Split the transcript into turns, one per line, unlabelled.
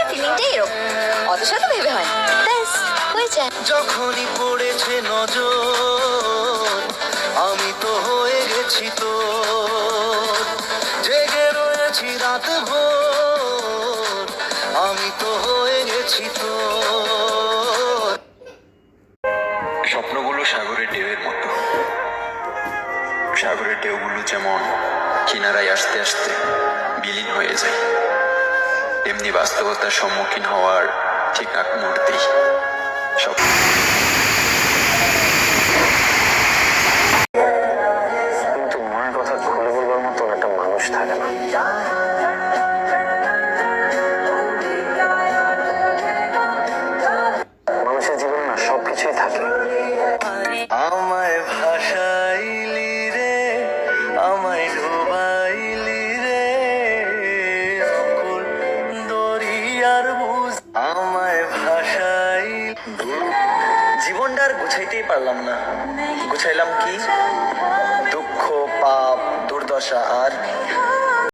ফিলিংটা এরকম, অত শত ভেবে হয় না, ব্যাস হয়ে যায়।
যখনই পড়েছে নজর আমি তো হয়ে গেছি তো, জেগে রয়েছি রাত ভোর আমি তো হয়ে গেছি তো।
স্বপ্নগুলো সাগরের ঢেউয়ের মতো, সাগরের ঢেউগুলো যেমন কিনারায় আসতে আসতে বিলীন হয়ে যায়, এমনি বাস্তবতার সম্মুখীন হওয়ার ঠিক আগ মুহূর্তেই সব
কিন্তু মনের কথা খুলে বলবার মতো একটা মানুষ থাকে না। মানুষের জীবনে না সবকিছুই থাকে।
আমায় ভাসাইলি রে, আমায় ডুবাইলি রে, অকুল দরিয়ার বুঝ আমায় ভাসাই। জীবনটা আর গুছাইতেই পারলাম না। গুছাইলাম কি? দুঃখ, পাপ, দুর্দশা আর